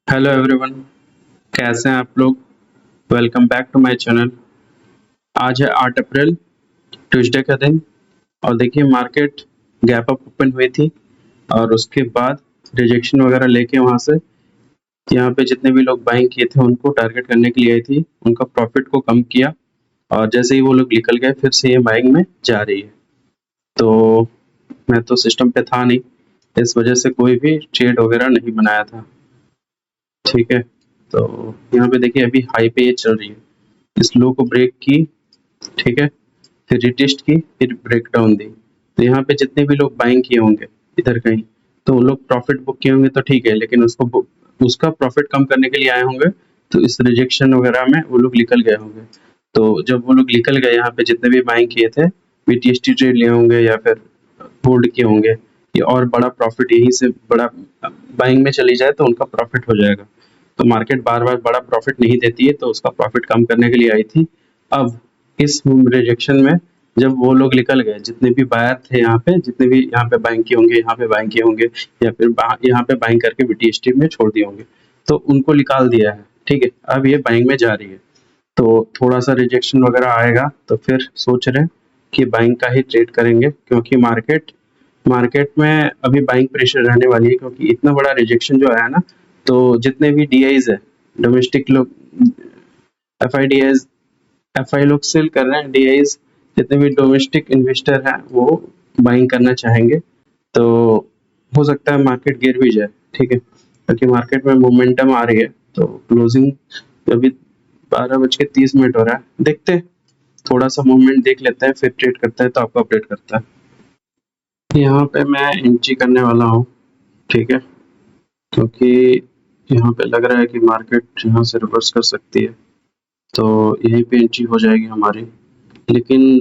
Hello everyone, कैसे हैं आप लोग। Welcome back to my channel. आज है 8 अप्रैल, ट्यूसडे का दिन। और देखिए मार्केट गैप अप ओपन हुई थी और उसके बाद रिजेक्शन वगैरह लेके वहां से यहाँ पे जितने भी लोग बाइंग किए थे उनको टारगेट करने के लिए आई थी, उनका प्रॉफिट को कम किया। और जैसे ही वो लोग निकल गए फिर से ये बाइंग में जा रही है। तो मैं तो सिस्टम पे था नहीं, इस वजह से कोई भी ट्रेड वगैरह नहीं बनाया था। ठीक है, तो यहाँ पे देखिए अभी हाई पे ये चल रही है, इस लो को ब्रेक की। ठीक है, फिर रिटेस्ट की, फिर ब्रेक डाउन दी। तो यहाँ पे जितने भी लोग बाइंग किए होंगे इधर कहीं, तो वो लोग प्रॉफिट बुक किए होंगे तो ठीक है, लेकिन उसका प्रॉफिट कम करने के लिए आए होंगे। तो इस रिजेक्शन वगैरह में वो लोग निकल गए होंगे। तो जब वो लोग निकल गए यहाँ पे जितने भी बाइंग किए थे, बीटीएसटी ट्रेड लिए होंगे या फिर होल्ड किए होंगे, ये और बड़ा प्रॉफिट यहीं से बड़ा बाइंग में चली जाए तो उनका प्रॉफिट हो जाएगा। तो मार्केट बार बार बड़ा प्रॉफिट नहीं देती है, तो उसका प्रॉफिट कम करने के लिए आई थी। अब इस रिजेक्शन में जब वो लोग निकल गए, जितने भी बायर थे यहाँ पे, जितने भी यहाँ पे बाइंग किए होंगे, यहाँ पे बाइंग किए होंगे, या फिर यहाँ पे बाइंग करके बीटीएसटी में छोड़ दिए होंगे, तो उनको निकाल दिया है। ठीक है, अब ये बाइंग में जा रही है। तो थोड़ा सा रिजेक्शन वगैरह आएगा तो फिर सोच रहे हैं कि बाइंग का ही ट्रेड करेंगे, क्योंकि मार्केट मार्केट में अभी बाइंग प्रेशर रहने वाली है, क्योंकि इतना बड़ा रिजेक्शन जो आया ना। तो जितने भी डीआईज है, डोमेस्टिक लोग, एफआईडीएस, एफआई लोग सेल कर रहे हैं, डीआईज जितने भी डोमेस्टिक इन्वेस्टर हैं वो बाइंग करना चाहेंगे। तो हो सकता है मार्केट गिर भी जाए। ठीक है, क्योंकि मार्केट में मोमेंटम आ रही है। तो क्लोजिंग अभी 12:30 हो रहा है, देखते हैं, थोड़ा सा मूवमेंट देख लेते हैं, फिर ट्रेड करते हैं तो आपको अपडेट करता है। यहाँ पे मैं एंट्री करने वाला हूँ। ठीक है, क्योंकि यहाँ पे लग रहा है कि मार्केट यहाँ से रिवर्स कर सकती है, तो यहीं पे एंट्री हो जाएगी हमारी। लेकिन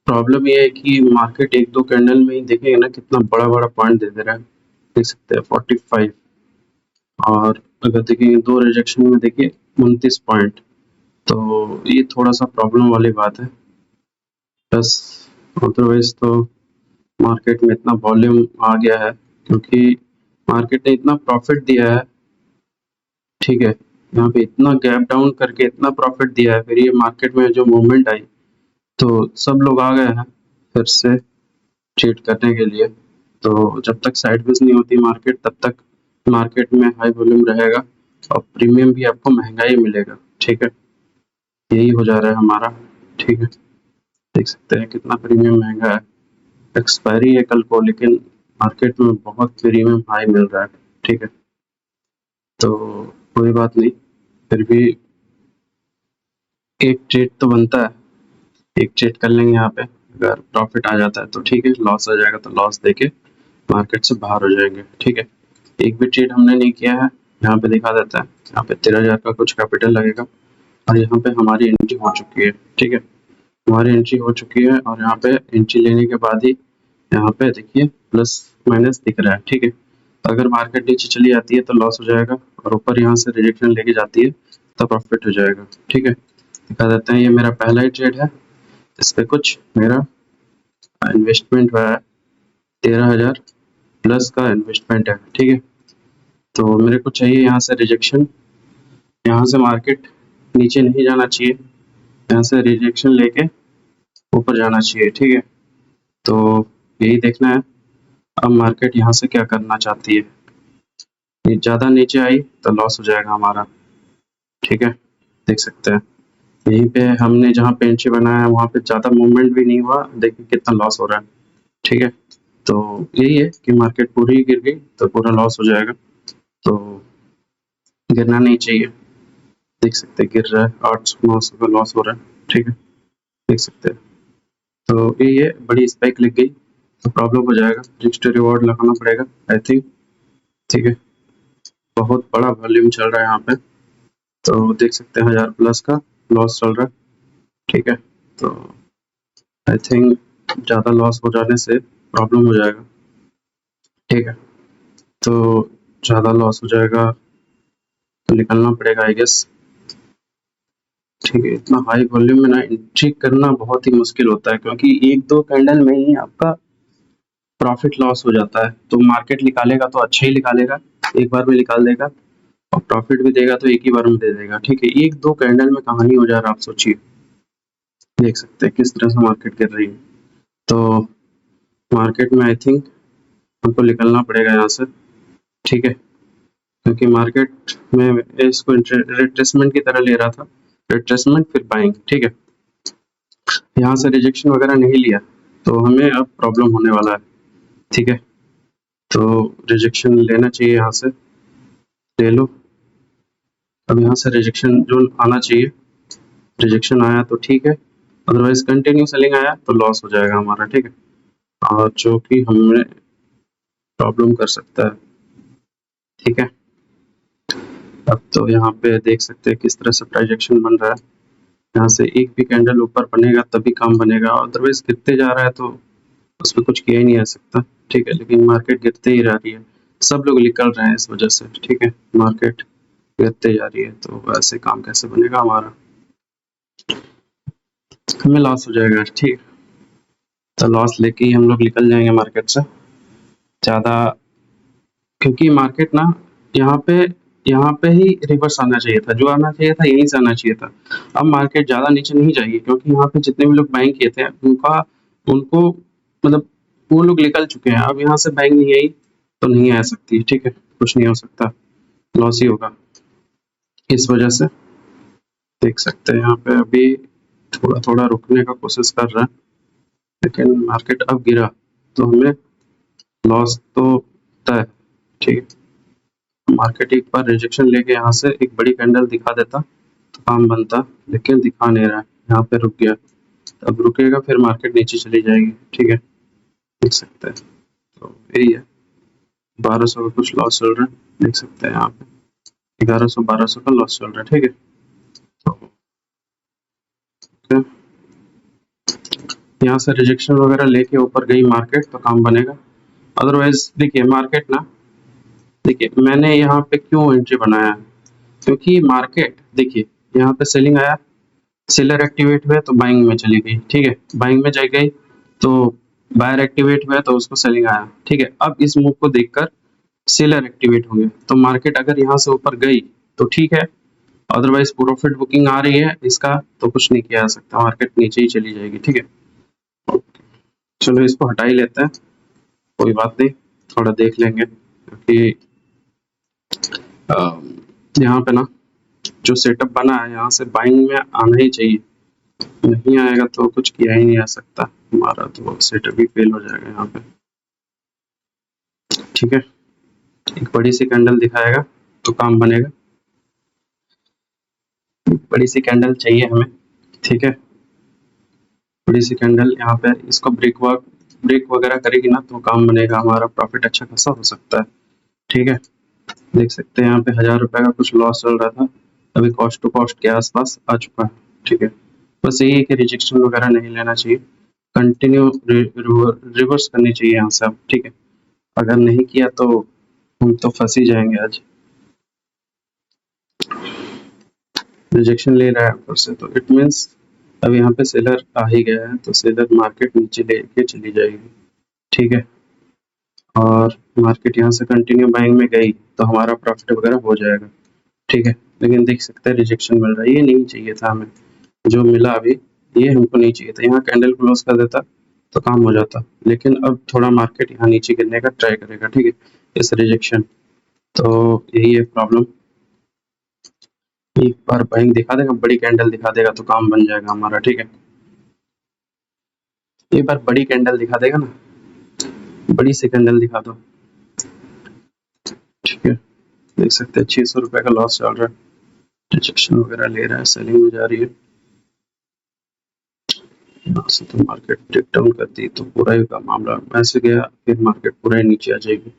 प्रॉब्लम ये है कि मार्केट एक दो कैंडल में ही देखेंगे ना कितना बड़ा बड़ा पॉइंट दे रहा है। देख सकते हैं 45, और अगर देखेंगे दो रिजेक्शन में देखिए 29 पॉइंट। तो ये थोड़ा सा प्रॉब्लम वाली बात है। बस अदरवाइज तो मार्केट में इतना वॉल्यूम आ गया है, क्योंकि मार्केट ने इतना प्रॉफिट दिया है। ठीक है, यहाँ पे इतना गैप डाउन करके इतना प्रॉफिट दिया है, फिर ये मार्केट में जो मूवमेंट आई तो सब लोग आ गए हैं फिर से ट्रेड करने के लिए। तो जब तक साइडवेज नहीं होती मार्केट, तब तक मार्केट में हाई वॉल्यूम रहेगा और प्रीमियम भी आपको महंगा ही मिलेगा। ठीक है, यही हो जा रहा है हमारा। ठीक है, देख सकते हैं कितना प्रीमियम महंगा है। एक्सपायरी है कल को, लेकिन मार्केट में बहुत प्रीमियम हाई मिल रहा है। ठीक है, तो कोई बात नहीं, फिर भी एक ट्रेड तो बनता है, एक ट्रेड कर लेंगे यहाँ पे। अगर प्रॉफिट आ जाता है तो ठीक है, लॉस आ जाएगा तो लॉस देके मार्केट से बाहर हो जाएंगे। ठीक है, एक भी ट्रेड हमने नहीं किया है, यहाँ पे दिखा देता है। यहाँ पे 13,000 का कुछ कैपिटल लगेगा, और यहाँ पे हमारी एंट्री हो चुकी है। ठीक है, हमारी एंट्री हो चुकी है, और यहाँ पे एंट्री लेने के बाद ही यहाँ पे देखिए प्लस माइनस दिख रहा है। ठीक है, तो अगर मार्केट नीचे चली जाती है तो लॉस हो जाएगा, और ऊपर यहाँ से रिजेक्शन लेके जाती है तो प्रॉफिट हो जाएगा। ठीक है, दिखा देते हैं, ये मेरा पहला ही ट्रेड है, इस पे कुछ मेरा इन्वेस्टमेंट हुआ है, 13,000 प्लस का इन्वेस्टमेंट है। ठीक है, तो मेरे को चाहिए यहाँ से रिजेक्शन, यहाँ से मार्केट नीचे नहीं जाना चाहिए, यहाँ से रिजेक्शन लेके ऊपर जाना चाहिए। ठीक है, तो यही देखना है अब मार्केट यहाँ से क्या करना चाहती है। ये ज़्यादा नीचे आई तो लॉस हो जाएगा हमारा। ठीक है, देख सकते हैं यहीं पे हमने जहाँ पे एंट्री बनाया है वहाँ पे ज़्यादा मूवमेंट भी नहीं हुआ, देखिए कितना लॉस हो रहा है। ठीक है, तो यही है कि मार्केट पूरी ही गिर गई तो पूरा लॉस हो जाएगा, तो गिरना नहीं चाहिए। देख सकते हैं गिर रहा है, 800-900 का लॉस हो रहा है। ठीक है, देख सकते हैं, तो यही है, बड़ी स्पाइक लग गई तो प्रॉब्लम हो जाएगा, रिस्क टू रिवॉर्ड लगाना पड़ेगा आई थिंक। ठीक है, बहुत बड़ा वॉल्यूम चल रहा है यहाँ पे, तो देख सकते हैं 1000 प्लस का लॉस चल रहा है। ठीक है, तो आई थिंक ज़्यादा लॉस हो जाने से प्रॉब्लम हो जाएगा। ठीक है, तो ज़्यादा लॉस हो जाएगा तो निकलना पड़ेगा आई गेस। ठीक है, इतना हाई वॉल्यूम में ना एंट्री करना बहुत ही मुश्किल होता है, क्योंकि एक दो कैंडल में ही आपका प्रॉफिट लॉस हो जाता है। तो मार्केट निकालेगा तो अच्छा ही निकालेगा, एक बार में निकाल देगा, और प्रॉफिट भी देगा तो एक ही बार में दे देगा, ठीक है। एक दो कैंडल में कहानी हो जा रहा है, आप सोचिए। देख सकते हैं किस तरह से मार्केट गिर रही है। तो मार्केट में आई थिंक हमको निकलना पड़ेगा यहाँ से, ठीक है, क्योंकि मार्केट में इसको रिट्रेसमेंट की तरह ले रहा था, रिट्रेसमेंट फिर बाइंग, ठीक है। यहाँ से रिजेक्शन वगैरह नहीं लिया तो हमें अब प्रॉब्लम होने वाला है, ठीक है। तो रिजेक्शन लेना चाहिए, यहाँ से ले लो। अब यहाँ से रिजेक्शन जो आना चाहिए, रिजेक्शन आया तो ठीक है, अदरवाइज कंटिन्यू सेलिंग आया तो लॉस हो जाएगा हमारा, ठीक है, और जो कि हमें प्रॉब्लम कर सकता है, ठीक है। अब तो यहाँ पे देख सकते हैं किस तरह से प्राइजेक्शन बन रहा है। यहाँ से एक भी कैंडल ऊपर बनेगा तभी काम बनेगा, अदरवाइज गिरते जा रहा है तो उस पर कुछ किया ही नहीं जा सकता, ठीक है। लेकिन मार्केट गिरते ही जा रही है, सब लोग निकल रहे हैं इस वजह से, ठीक है। मार्केट गिरते जा रही है तो ऐसे काम कैसे बनेगा हमारा, हमें लॉस हो जाएगा, ठीक। तो लॉस लेके ही हम लोग निकल जाएंगे मार्केट से ज़्यादा, क्योंकि मार्केट ना यहाँ पे ही रिवर्स आना चाहिए था, जो आना चाहिए था यहीं से आना चाहिए था। अब मार्केट ज़्यादा नीचे नहीं जाएगी, क्योंकि यहाँ पे जितने भी लोग बाइंग किए थे उनको मतलब वो लोग निकल चुके हैं। अब यहाँ से बाइंग नहीं आई तो नहीं आ सकती, ठीक है, कुछ नहीं हो सकता, लॉस ही होगा। इस वजह से देख सकते हैं यहाँ पे अभी थोड़ा थोड़ा रुकने का कोशिश कर रहा है, लेकिन मार्केट अब गिरा तो हमें लॉस तो तय, ठीक है। मार्केट एक बार रिजेक्शन लेके यहाँ से एक बड़ी कैंडल दिखा देता तो काम बनता, लेकिन दिखा नहीं रहा है, यहाँ पे रुक गया। अब रुकेगा फिर मार्केट नीचे चली जाएगी, ठीक है, देख सकते हैं। तो यही है, 1200 का कुछ लॉस चल रहा है, देख सकते हैं यहाँ पे 1100 1200 का लॉस चल रहा है, ठीक है। तो यहाँ से रिजेक्शन वगैरह लेके ऊपर गई मार्केट तो काम बनेगा, अदरवाइज देखिए मार्केट ना, देखिए मैंने यहाँ पे क्यों एंट्री बनाया है, क्योंकि मार्केट देखिए यहाँ पे सेलिंग आया, सेलर एक्टिवेट हुआ तो बाइंग में चली गई, ठीक है, बाइंग में जा गई तो बायर एक्टिवेट हुआ तो उसको सेलिंग आया, ठीक है। अब इस मूव को देखकर सेलर एक्टिवेट होंगे तो मार्केट अगर यहाँ से ऊपर गई तो ठीक है, अदरवाइज प्रॉफिट बुकिंग आ रही है इसका तो कुछ नहीं किया जा सकता, मार्केट नीचे ही चली जाएगी, ठीक है। चलो इसको हटा ही लेते हैं, कोई बात नहीं, थोड़ा देख लेंगे, क्योंकि यहाँ पे ना जो सेटअप बना है यहाँ से बाइंग में आना ही चाहिए, नहीं आएगा तो कुछ किया ही नहीं जा सकता, हमारा तो सेटअप ही फेल हो जाएगा यहाँ पे, ठीक है। एक बड़ी सी कैंडल दिखाएगा तो काम बनेगा, बड़ी सी कैंडल चाहिए हमें, ठीक है। बड़ी सी कैंडल यहाँ पे इसको ब्रेक वगैरह करेगी ना तो काम बनेगा, हमारा प्रॉफिट अच्छा खासा हो सकता है, ठीक है। देख सकते हैं यहाँ पे 1000 रुपए का कुछ लॉस चल रहा था, अभी कॉस्ट टू कॉस्ट के आसपास आ चुका है, ठीक है। बस यही है कि रिजेक्शन वगैरह नहीं लेना चाहिए, कंटिन्यू रिवर्स करनी चाहिए यहाँ से अब, ठीक है। अगर नहीं किया तो हम तो फंस ही जाएंगे आज, रिजेक्शन ले रहा है ऊपर से तो इट मीन्स अब यहाँ पे सेलर आ ही गया है तो सेलर मार्केट नीचे लेके चली जाएगी, ठीक है। और मार्केट यहाँ से कंटिन्यू बाइंग में गई तो हमारा प्रॉफिट वगैरह हो जाएगा, ठीक है। लेकिन देख सकते हैं रिजेक्शन मिल रहा है, ये नहीं चाहिए था हमें, जो मिला अभी ये हमको नहीं चाहिए था, यहाँ कैंडल क्लोज कर देता तो काम हो जाता, लेकिन अब थोड़ा मार्केट यहाँ नीचे गिरने का ट्राई करेगा, ठीक है, इस रिजेक्शन। तो यही है प्रॉब्लम, एक बार बाइंग दिखा देगा, बड़ी कैंडल दिखा देगा तो काम बन जाएगा हमारा, ठीक है। एक बार बड़ी कैंडल दिखा देगा ना, बड़ी सी कैंडल दिखा दो, ठीक है। देख सकते हैं 600 रुपए का लॉस चल रहा है, रिजेक्शन वगैरह ले रहा है, सेलिंग में जा रही है, यहाँ से तो मार्केट ब्रेक डाउन करती तो पूरा ही का मामला ऐसे गया, फिर मार्केट पूरा ही नीचे आ जाएगी,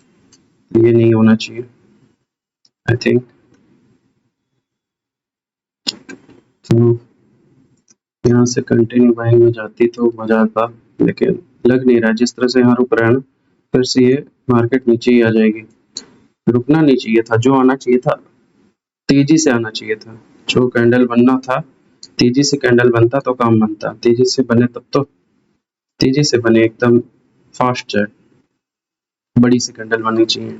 ये नहीं होना चाहिए आई थिंक। तो यहाँ से कंटिन्यू बाइंग में जाती तो मजा आता, लेकिन लग नहीं रहा, जिस तरह से यहाँ रुक रहा है ना फिर से ये मार्केट नीचे ही आ जाएगी, रुकना नहीं चाहिए था, जो आना चाहिए था तेजी से आना चाहिए था, जो कैंडल बनना था तेजी से कैंडल बनता तो काम बनता, तेजी से बने तब तो तेजी से बने, एकदम फास्ट जाए, बड़ी सी कैंडल बननी चाहिए,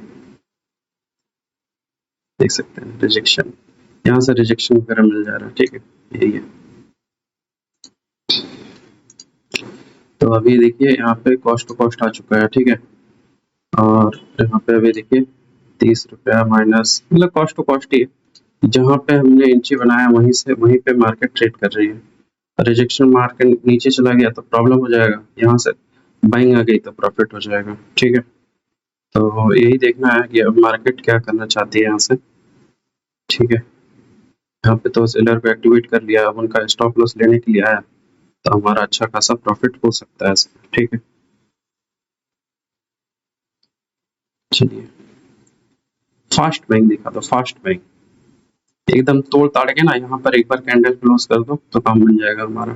देख सकते हैं रिजेक्शन, यहाँ से रिजेक्शन वगैरह मिल जा रहा है, ठीक है, यही है। तो अभी देखिए यहाँ पे कॉस्ट टू कॉस्ट आ चुका है, ठीक है, और यहाँ पे अभी देखिए 30 रुपया माइनस, मतलब कॉस्ट टू कॉस्ट ही है। जहाँ पे हमने इंची बनाया वहीं पे मार्केट ट्रेड कर रही है। रिजेक्शन मार्केट नीचे चला गया तो प्रॉब्लम हो जाएगा, यहाँ से बाइंग आ गई तो प्रॉफिट हो जाएगा, ठीक है। तो यही देखना है कि अब मार्केट क्या करना चाहती है यहाँ से, ठीक है। यहाँ पे तो सेलर को एक्टिवेट कर लिया, अब उनका स्टॉप लॉस लेने के लिए आया, तो हमारा अच्छा खासा प्रॉफिट हो सकता है इसमें, ठीक है। चलिए फास्ट बाइंग दिखा दो, फास्ट बाइंग एकदम तोड़ ताड़ के ना, यहाँ पर एक बार कैंडल क्लोज कर दो तो काम बन जाएगा हमारा।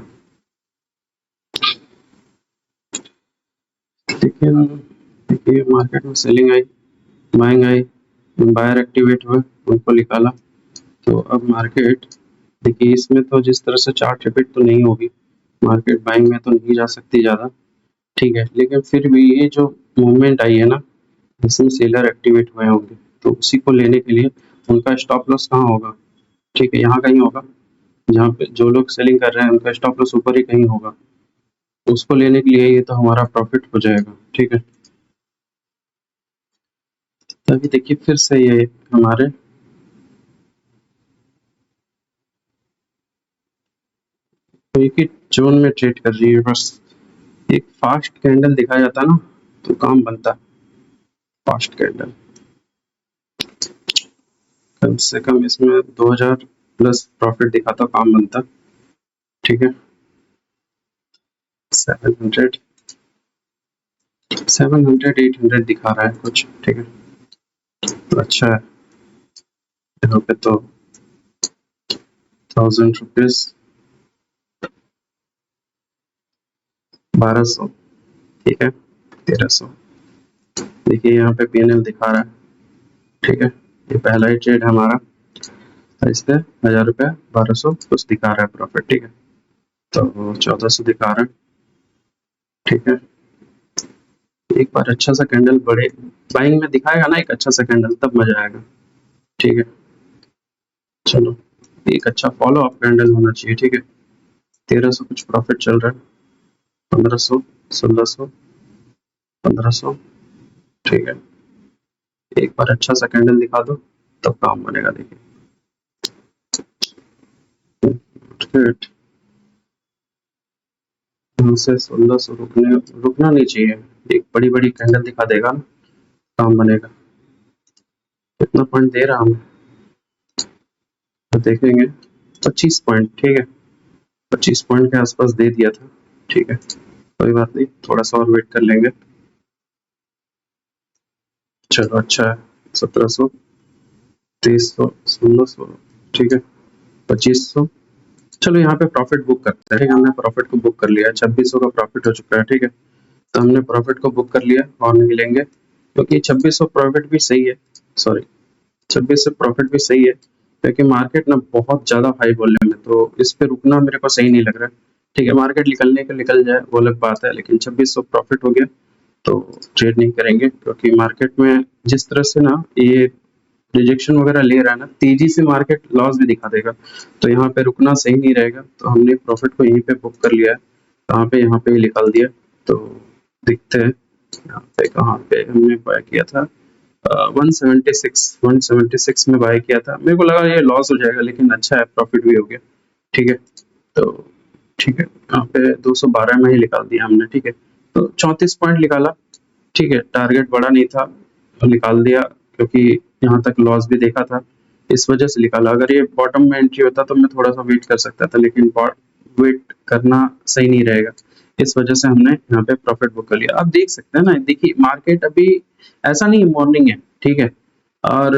लेकिन देखिए मार्केट में selling I, buying I, buyer activate हुए, उनको निकाला, तो अब मार्केट देखिए इसमें तो जिस तरह से चार्ट रिपीट तो नहीं होगी, मार्केट बाइंग में तो नहीं जा सकती ज़्यादा, ठीक है। लेकिन फिर भी ये जो मूवमेंट आई है ना, इसमें सेलर एक्टिवेट हुए होंगे, तो उसी को लेने के लिए उनका स्टॉप लॉस कहाँ होगा, ठीक है, यहाँ कहीं होगा। जहाँ पे जो लोग सेलिंग कर रहे हैं उनका स्टॉप लॉस ऊपर ही कहीं होगा, उसको लेने के लिए ये तो हमारा प्रॉफिट हो जाएगा, ठीक है। तभी देखिए फिर से ये हमारे तो एक ही जोन में ट्रेड कर रही है, बस एक फास्ट कैंडल दिखाया जाता ना तो काम बनता। फास्ट कैंडल कम से कम इसमें 2000 प्लस प्रॉफिट दिखाता, काम बनता, ठीक है। 700 800 दिखा रहा है कुछ, ठीक है, तो अच्छा है। यहाँ पे तो 1000 रुपीज 1200, ठीक है, 1300। देखिए यहाँ पे पीएनएल दिखा रहा है, ठीक है, ये पहला ही ट्रेड हमारा, इससे 1000 रुपया 1200 कुछ दिखा रहा है प्रॉफिट, ठीक है, तो 1400 दिखा रहा है, ठीक है। एक बार अच्छा सा कैंडल बड़े बाइंग में दिखाएगा ना, एक अच्छा सा कैंडल, तब मजा आएगा, ठीक है। चलो एक अच्छा फॉलो अप कैंडल होना चाहिए, ठीक है। 1300 कुछ प्रॉफिट चल रहा है, 1500 1600 1500, ठीक है। एक बार अच्छा सा कैंडल दिखा दो तब काम बनेगा, देखिए से 1600 रुकना नहीं चाहिए, एक बड़ी बड़ी कैंडल दिखा देगा ना, काम बनेगा। कितना पॉइंट दे रहा हमें तो देखेंगे, 25 पॉइंट, ठीक है, 25 पॉइंट के आसपास दे दिया था, ठीक है, कोई बात नहीं, थोड़ा सा और वेट कर लेंगे। चलो अच्छा है, 1700 2300 1600, ठीक है, 2500। चलो यहाँ पे प्रॉफिट बुक करते हैं, ठीक है, हमने प्रॉफिट को बुक कर लिया है, 2600 का प्रॉफिट हो चुका है, ठीक है, तो हमने प्रॉफिट को बुक कर लिया और नहीं लेंगे, क्योंकि 2600 प्रॉफिट भी सही है, सॉरी 2600 प्रॉफिट भी सही है, क्योंकि मार्केट ना बहुत ज्यादा हाई वॉल्यूम है, तो इस पे रुकना मेरे को सही नहीं लग रहा है, ठीक है। मार्केट निकलने का निकल जाए वो अलग बात है, लेकिन 2600 प्रॉफिट हो गया तो ट्रेड नहीं करेंगे, क्योंकि मार्केट में जिस तरह से ना ये रिजेक्शन वगैरह ले रहा है ना, तेजी से मार्केट लॉस भी दिखा देगा, तो यहाँ पे रुकना सही नहीं रहेगा, तो हमने प्रॉफिट को यहीं पे बुक कर लिया है, यहाँ पे ही निकाल दिया। तो देखते हैं यहाँ पे कहाँ पे हमने बाय किया था, 176 में बाय किया था, मेरे को लगा ये लॉस हो जाएगा, लेकिन अच्छा है प्रॉफिट भी हो गया, ठीक है। तो ठीक है, यहाँ पे 212 में ही निकाल दिया हमने, ठीक है, तो 34 पॉइंट निकाला, ठीक है, टारगेट बड़ा नहीं था तो निकाल दिया, क्योंकि यहाँ तक लॉस भी देखा था, इस वजह से निकाला। अगर ये बॉटम में एंट्री होता तो मैं थोड़ा सा वेट कर सकता था, लेकिन वेट करना सही नहीं रहेगा, इस वजह से हमने यहाँ पे प्रॉफिट बुक कर लिया। आप देख सकते हैं ना, देखिए मार्केट अभी ऐसा नहीं, मॉर्निंग है, ठीक है, और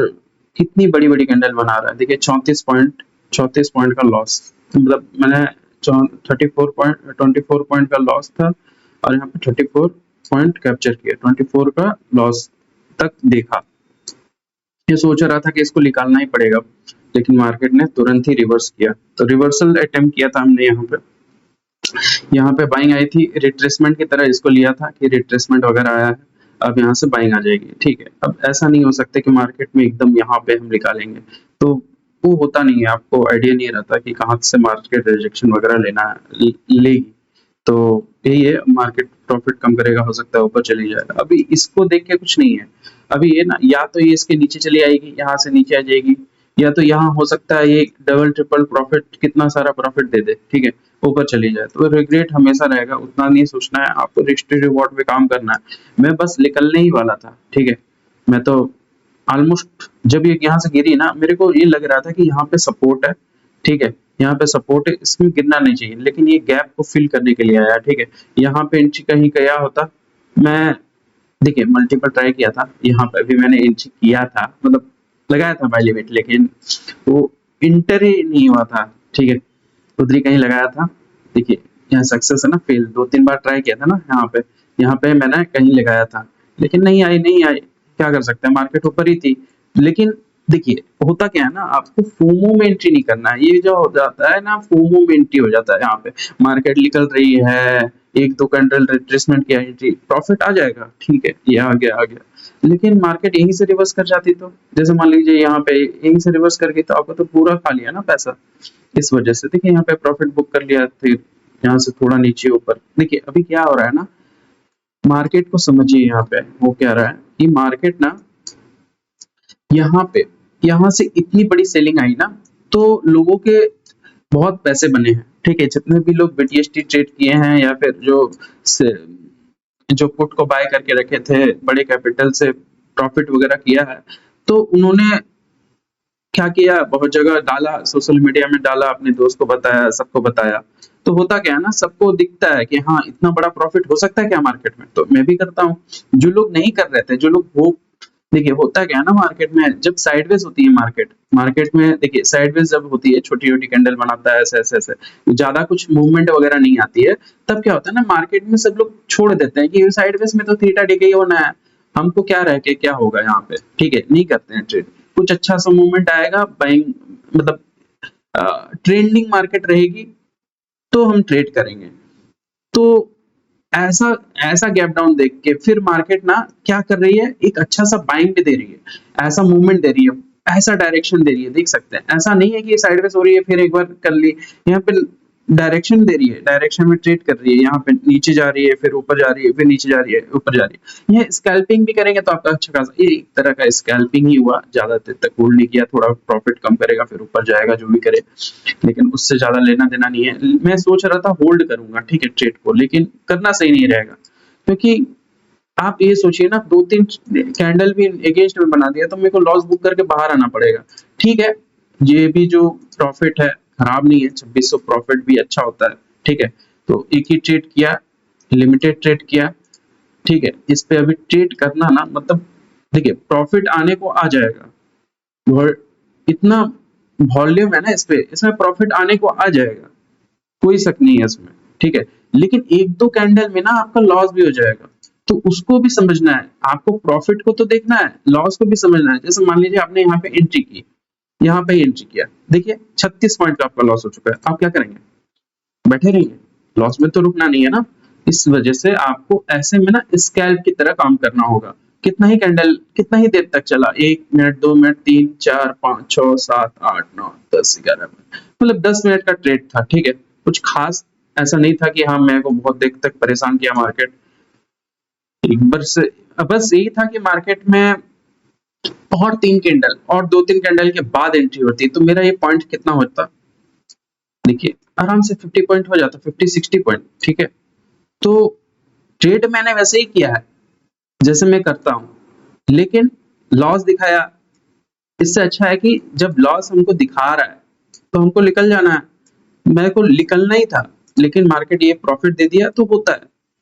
कितनी बड़ी बड़ी कैंडल बना रहा है, देखिए 34 पॉइंट का लॉस, मतलब मैंने 24 पॉइंट का लॉस था, और यहाँ पे 34 पॉइंट कैप्चर किया, 24 का लॉस तक देखा, ये सोच रहा था कि इसको निकालना ही पड़ेगा, लेकिन मार्केट ने तुरंत ही रिवर्स किया, तो रिवर्सल अटेम्प्ट किया था हमने यहाँ पे बाइंग आई थी, रिट्रेसमेंट की तरह इसको लिया था कि रिट्रेसमेंट वगैरह आया है, अब यहाँ से बाइंग आ जाएगी, ठीक है। अब ऐसा नहीं हो सकता कि मार्केट में एकदम यहाँ पे हम निकालेंगे, तो वो होता नहीं है, आपको आइडिया नहीं रहता कि कहाँ से मार्केट रिजेक्शन वगैरह लेगी। तो यही है, मार्केट प्रॉफिट कम करेगा, हो सकता है ऊपर चली जाए। अभी इसको देख के कुछ नहीं है, अभी ये ना या तो ये इसके नीचे चली आएगी, यहाँ से नीचे आ जाएगी, या तो यहाँ हो सकता है ये डबल ट्रिपल प्रॉफिट, कितना सारा प्रॉफिट दे दे, ठीक है, ऊपर चली जाए। तो रिग्रेट हमेशा रहेगा, उतना नहीं सोचना है आपको, रिस्क रिवॉर्ड पे काम करना है। मैं बस निकलने ही वाला था, ठीक है। मैं तो ऑलमोस्ट जब ये यहाँ से गिरी ना, मेरे को ये लग रहा था कि यहाँ पे सपोर्ट है, ठीक है, यहाँ पे सपोर्ट है, इसमें गिरना नहीं चाहिए, लेकिन ये गैप को फिल करने के लिए आया, ठीक है। यहाँ पे एंट्री कहीं गया होता, मैं देखिए मल्टीपल ट्राई किया था, यहाँ पे भी मैंने एंट्री किया था, मतलब लगाया था बाय लिमिट, लेकिन वो इंटर ही नहीं हुआ था, ठीक है, उधर ही कहीं लगाया था। देखिए यहाँ सक्सेस है ना, फेल, 2-3 बार ट्राई किया था ना, यहाँ पे मैंने कहीं लगाया था, लेकिन नहीं आई, क्या कर सकते हैं, मार्केट ऊपर ही थी। लेकिन देखिए होता क्या है ना, आपको फोमो में एंट्री नहीं करना है, ये जो हो जाता है ना, फोमो में एंट्री हो जाता है। यहाँ पे मार्केट निकल रही है, 1-2 कैंडल रिट्रेसमेंट किया, एंट्री प्रॉफिट आ जाएगा, ठीक है, ये आ गया, लेकिन मार्केट यहीं से रिवर्स कर जाती, तो जैसे मान लीजिए यहाँ पे यहीं से रिवर्स कर गई, तो आपको तो पूरा खा लिया ना पैसा। इस वजह से देखिए यहाँ पे प्रॉफिट बुक कर लिया, फिर यहाँ से थोड़ा नीचे ऊपर। देखिए अभी क्या हो रहा है ना, मार्केट को समझिए, यहाँ पे वो क्या रहा है कि मार्केट ना यहाँ से इतनी बड़ी सेलिंग आई ना, तो लोगों के बहुत पैसे बने हैं, ठीक है। जितने भी लोग बीटीएसटी ट्रेड किए हैं, या फिर जो पुट को बाय करके रखे थे, बड़े कैपिटल से प्रॉफिट वगैरह किया है, तो उन्होंने क्या किया, बहुत जगह डाला, सोशल मीडिया में डाला, अपने दोस्त को बताया, सबको बताया। तो होता क्या है ना, सबको दिखता है कि हाँ इतना बड़ा प्रॉफिट हो सकता है क्या मार्केट में, तो मैं भी करता हूँ। जो लोग नहीं कर रहे थे, जो लोग वो देखिए होता क्या है ना, मार्केट में जब साइडवेज होती है, मार्केट में देखिए साइडवेज जब होती है, छोटी छोटी कैंडल बनाता है, ऐसे ऐसे ऐसे, ज्यादा कुछ मूवमेंट वगैरह नहीं आती है, तब क्या होता है ना, मार्केट में सब लोग छोड़ देते हैं कि साइडवेज में तो थीटा डिके होना है, हमको क्या रह के क्या होगा यहाँ पे, ठीक है, नहीं करते हैं ट्रेड। कुछ अच्छा सा मूवमेंट आएगा, बाइंग मतलब ट्रेंडिंग मार्केट रहेगी, तो हम ट्रेड करेंगे। तो ऐसा ऐसा गैप डाउन देख के फिर मार्केट ना क्या कर रही है, एक अच्छा सा बाइंग भी दे रही है, ऐसा मूवमेंट दे रही है, ऐसा डायरेक्शन दे रही है, देख सकते हैं। ऐसा नहीं है कि ये साइडवेज हो रही है फिर एक बार कर ली, यहाँ पे डायरेक्शन दे रही है, डायरेक्शन में ट्रेड कर रही है, यहाँ पे नीचे जा रही है, फिर ऊपर जा रही है, फिर नीचे जा रही है, ऊपर जा रही है। ये स्कैल्पिंग भी करेंगे तो आपका अच्छा खासा, ये एक तरह का स्कैल्पिंग ही हुआ, ज्यादा देर तक होल्ड नहीं किया, थोड़ा प्रॉफिट कम करेगा, फिर ऊपर जाएगा, जो भी करे, लेकिन उससे ज्यादा लेना देना नहीं है। मैं सोच रहा था होल्ड करूंगा, ठीक है, ट्रेड को, लेकिन करना सही नहीं रहेगा, क्योंकि आप ये सोचिए ना, 2-3 कैंडल भी अगेंस्ट में बना दिया, तो मेरे को लॉस बुक करके बाहर आना पड़ेगा, ठीक है। ये भी जो प्रॉफिट है खराब नहीं है, 2600 प्रॉफिट भी अच्छा होता है, ठीक है। तो एक ही ट्रेड किया, लिमिटेड ट्रेड किया, ठीक है। इस पे अभी ट्रेड करना ना, मतलब देखिए प्रॉफिट आने को आ जाएगा, और इतना वॉल्यूम है ना इस पे, इसमें प्रॉफिट आने को आ जाएगा, कोई शक नहीं है इसमें, ठीक है। लेकिन 1-2 कैंडल में ना आपका लॉस भी हो जाएगा, तो उसको भी समझना है, आपको प्रॉफिट को तो देखना है, लॉस को भी समझना है। जैसे मान लीजिए आपने यहाँ पे एंट्री की, यहाँ पे एंट्री किया, देखिए 36 पॉइंट का आपका लॉस हो चुका है, आप क्या करेंगे, बैठे रहेंगे, लॉस में तो रुकना नहीं है ना। इस वजह से आपको ऐसे में ना स्कैल्प की तरह काम करना होगा। कितना ही कैंडल, कितना ही देर तक चला, 1 मिनट, 2 मिनट, 3, 4, 5, 6, 7, 8, 9, 10, 11 मिनट, मतलब 10 मिनट का ट्रेड था, ठीक है। कुछ खास ऐसा नहीं था कि हाँ मेरे को बहुत देर तक परेशान किया मार्केट, एक बार से बस यही था कि मार्केट में और 3 कैंडल और 2-3 कैंडल के बाद एंट्री होती, तो मेरा ये पॉइंट कितना होता, देखिए आराम से 50 पॉइंट हो जाता, 50-60 पॉइंट, ठीक है। तो ट्रेड मैंने वैसे ही किया है जैसे मैं करता हूँ, लेकिन लॉस दिखाया। इससे अच्छा है कि जब लॉस हमको दिखा रहा है तो हमको निकल जाना है, मेरे को निकलना ही था, लेकिन मार्केट ये प्रॉफिट दे दिया, तो होता है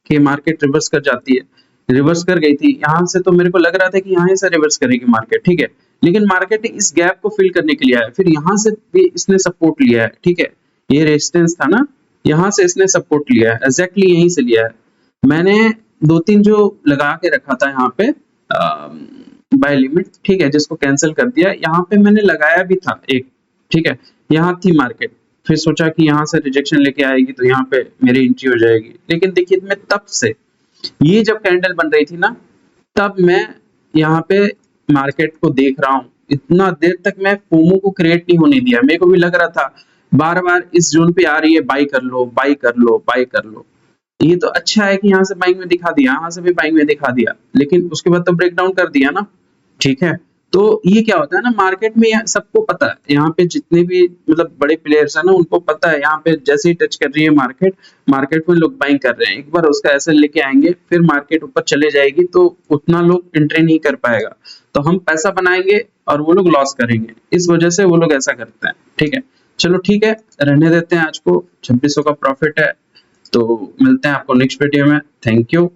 कि मार्केट रिवर्स कर जाती है, रिवर्स कर गई थी यहाँ से, तो मेरे को लग रहा था कि यहाँ से रिवर्स करेगी मार्केट, ठीक है। लेकिन मार्केट इस गैप को फिल करने के लिए आया, फिर यहाँ से भी इसने सपोर्ट लिया है, ठीक है। ये रेजिस्टेंस था ना, यहाँ से इसने सपोर्ट लिया है, एग्जैक्टली यहीं से लिया है। मैंने 2-3 जो लगा के रखा था यहाँ पे बाय लिमिट, ठीक है, जिसको कैंसिल कर दिया, यहाँ पे मैंने लगाया भी था एक, ठीक है, यहाँ थी मार्केट, फिर सोचा कि यहाँ से रिजेक्शन लेके आएगी तो यहाँ पे मेरी एंट्री हो जाएगी, लेकिन देखिए मैं तब से, ये जब कैंडल बन रही थी ना, तब मैं यहाँ पे मार्केट को देख रहा हूँ। इतना देर तक मैं फोमो को क्रिएट नहीं होने दिया। मेरे को भी लग रहा था बार बार इस जोन पे आ रही है, बाई कर लो, बाई कर लो, बाई कर लो। ये तो अच्छा है कि यहाँ से बाइंग में दिखा दिया, यहाँ से भी बाइंग में दिखा दिया, लेकिन उसके बाद तो ब्रेक डाउन कर दिया ना। ठीक है, तो ये क्या होता है ना, मार्केट में सबको पता है, यहाँ पे जितने भी मतलब बड़े प्लेयर्स है ना, उनको पता है यहाँ पे जैसे ही टच कर रही है मार्केट, मार्केट में लोग बाइंग कर रहे हैं। एक बार उसका ऐसे लेके आएंगे, फिर मार्केट ऊपर चले जाएगी तो उतना लोग एंट्री नहीं कर पाएगा, तो हम पैसा बनाएंगे और वो लोग लॉस करेंगे। इस वजह से वो लोग ऐसा करते हैं। ठीक है, चलो ठीक है, रहने देते हैं आज को। 2600 का प्रॉफिट है, तो मिलते हैं आपको नेक्स्ट वीडियो में। Thank you.